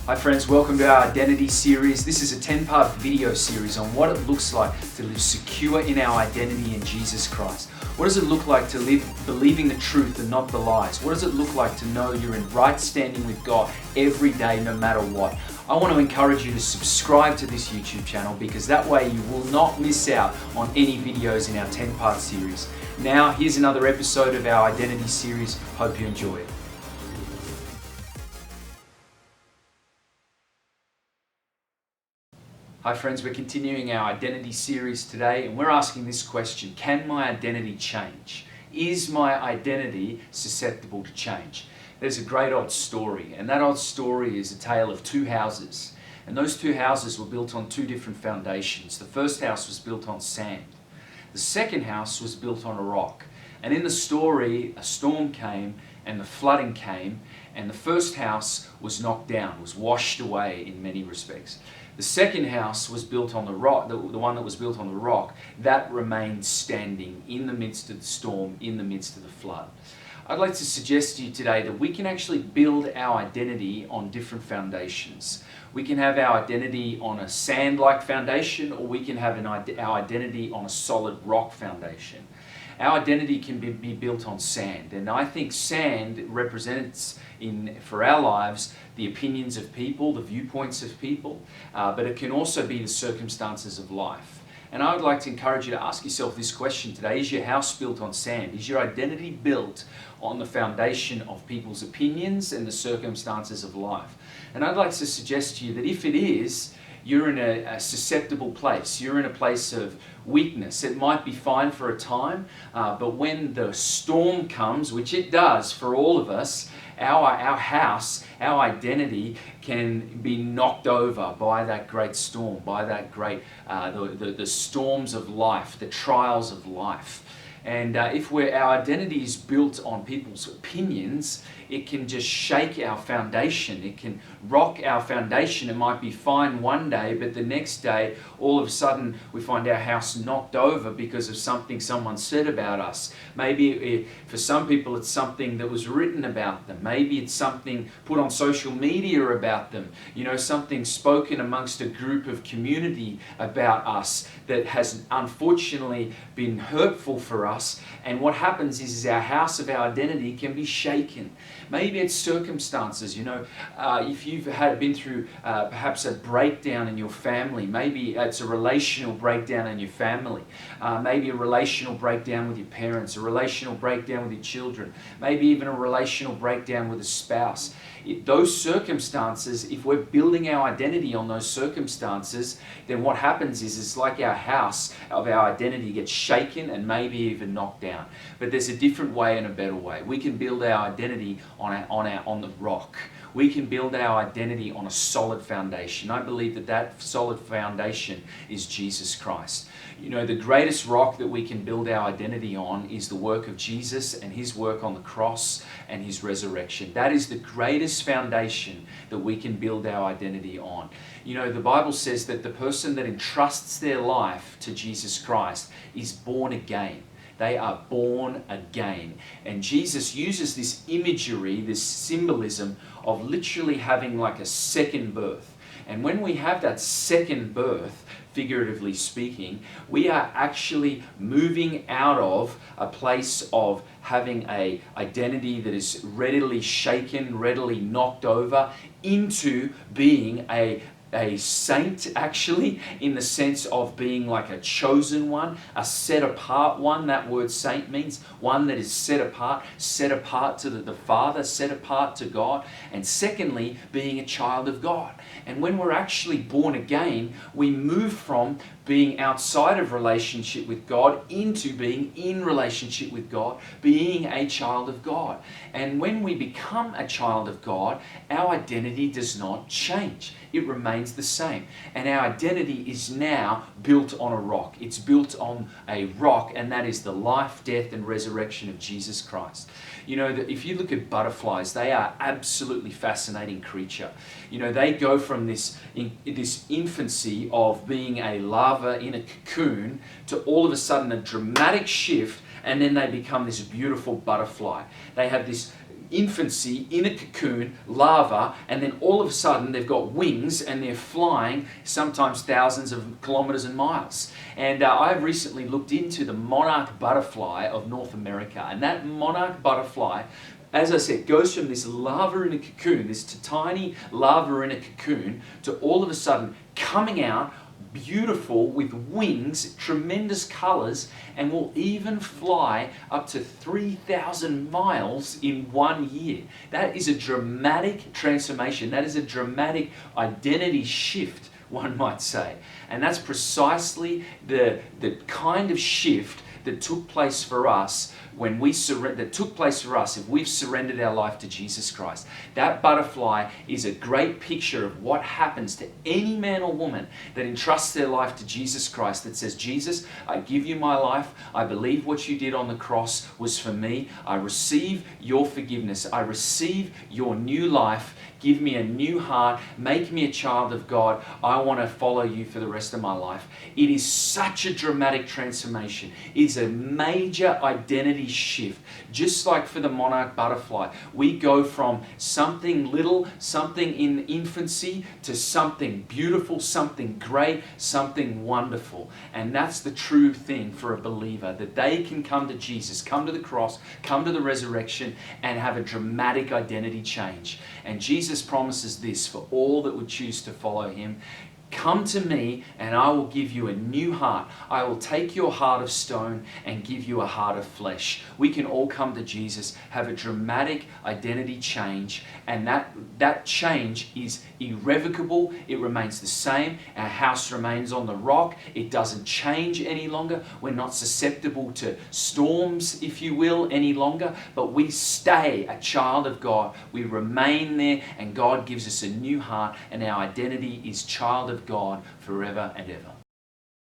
Hi friends, welcome to our Identity series. This is a 10-part video series on what it looks like to live secure in our identity in Jesus Christ. What does it look like to live believing the truth and not the lies? What does it look like to know you're in right standing with God every day, no matter what? I want to encourage you to subscribe to this YouTube channel because that way you will not miss out on any videos in our 10-part series. Now, here's another episode of our Identity series. Hope you enjoy it. Hi friends, we're continuing our identity series today and we're asking this question: can my identity change? Is my identity susceptible to change? There's a great old story, and that old story is a tale of two houses. And those two houses were built on two different foundations. The first house was built on sand. The second house was built on a rock. And in the story, a storm came and the flooding came, and the first house was knocked down, was washed away in many respects. The second house was built on the rock, the one that was built on the rock, that remained standing in the midst of the storm, in the midst of the flood. I'd like to suggest to you today that we can actually build our identity on different foundations. We can have our identity on a sand-like foundation, or we can have our identity on a solid rock foundation. Our identity can be built on sand, and I think sand represents for our lives the opinions of people, the viewpoints of people, but it can also be the circumstances of life. And I would like to encourage you to ask yourself this question today: is your house built on sand? Is your identity built on the foundation of people's opinions and the circumstances of life? And I'd like to suggest to you that if it is, you're in a susceptible place. You're in a place of weakness. It might be fine for a time, but when the storm comes, which it does for all of us, our house, our identity can be knocked over by that great storm, by that great, the storms of life, the trials of life. And if our identity is built on people's opinions, it can just shake our foundation. It can rock our foundation. It might be fine one day, but the next day, all of a sudden, we find our house knocked over because of something someone said about us. Maybe for some people, it's something that was written about them. Maybe it's something put on social media about them. You know, something spoken amongst a group of community about us that has unfortunately been hurtful for us. And what happens is our house of our identity can be shaken. Maybe it's circumstances. You know, if you've been through perhaps a breakdown in your family, maybe it's a relational breakdown in your family, maybe a relational breakdown with your parents, a relational breakdown with your children, maybe even a relational breakdown with a spouse. Those circumstances, if we're building our identity on those circumstances, then what happens is it's like our house of our identity gets shaken and maybe even knocked down. But there's a different way and a better way. We can build our identity on the rock. We can build our identity on a solid foundation. I believe that solid foundation is Jesus Christ. You know, the greatest rock that we can build our identity on is the work of Jesus and His work on the cross and His resurrection. That is the greatest foundation that we can build our identity on. You know, the Bible says that the person that entrusts their life to Jesus Christ is born again. They are born again. And Jesus uses this imagery, this symbolism of literally having like a second birth. And when we have that second birth, figuratively speaking, we are actually moving out of a place of having an identity that is readily shaken, readily knocked over, into being a saint, actually, in the sense of being like a chosen one, a set apart one. That word saint means one that is set apart to the Father, set apart to God, and secondly, being a child of God. And when we're actually born again, we move from being outside of relationship with God into being in relationship with God, being a child of God. And when we become a child of God, our identity does not change. It remains the same. And our identity is now built on a rock. It's built on a rock, and that is the life, death, and resurrection of Jesus Christ. You know, that if you look at butterflies, they are absolutely fascinating creature. You know, they go from this infancy of being a larva in a cocoon to all of a sudden a dramatic shift, and then they become this beautiful butterfly. They have this infancy in a cocoon, larva, and then all of a sudden they've got wings and they're flying sometimes thousands of kilometers and miles. And I've recently looked into the monarch butterfly of North America, and that monarch butterfly, as I said, goes from this larva in a cocoon, this tiny larva in a cocoon, to all of a sudden coming out beautiful with wings, tremendous colors, and will even fly up to 3,000 miles in 1 year. That is a dramatic transformation. That is a dramatic identity shift, one might say. And that's precisely the kind of shift that took place for us when we that took place for us if we've surrendered our life to Jesus Christ. That butterfly is a great picture of what happens to any man or woman that entrusts their life to Jesus Christ, that says, Jesus, I give you my life. I believe what you did on the cross was for me. I receive your forgiveness. I receive your new life. Give me a new heart. Make me a child of God. I want to follow you for the rest of my life. It is such a dramatic transformation. It's a major identity shift. Just like for the monarch butterfly, we go from something little, something in infancy, to something beautiful, something great, something wonderful. And that's the true thing for a believer, that they can come to Jesus, come to the cross, come to the resurrection, and have a dramatic identity change. And Jesus promises this for all that would choose to follow him. Come to me and I will give you a new heart. I will take your heart of stone and give you a heart of flesh. We can all come to Jesus, have a dramatic identity change, and that change is irrevocable. It remains the same. Our house remains on the rock. It doesn't change any longer. We're not susceptible to storms, if you will, any longer, but we stay a child of God. We remain there, and God gives us a new heart, and our identity is child of God forever and ever.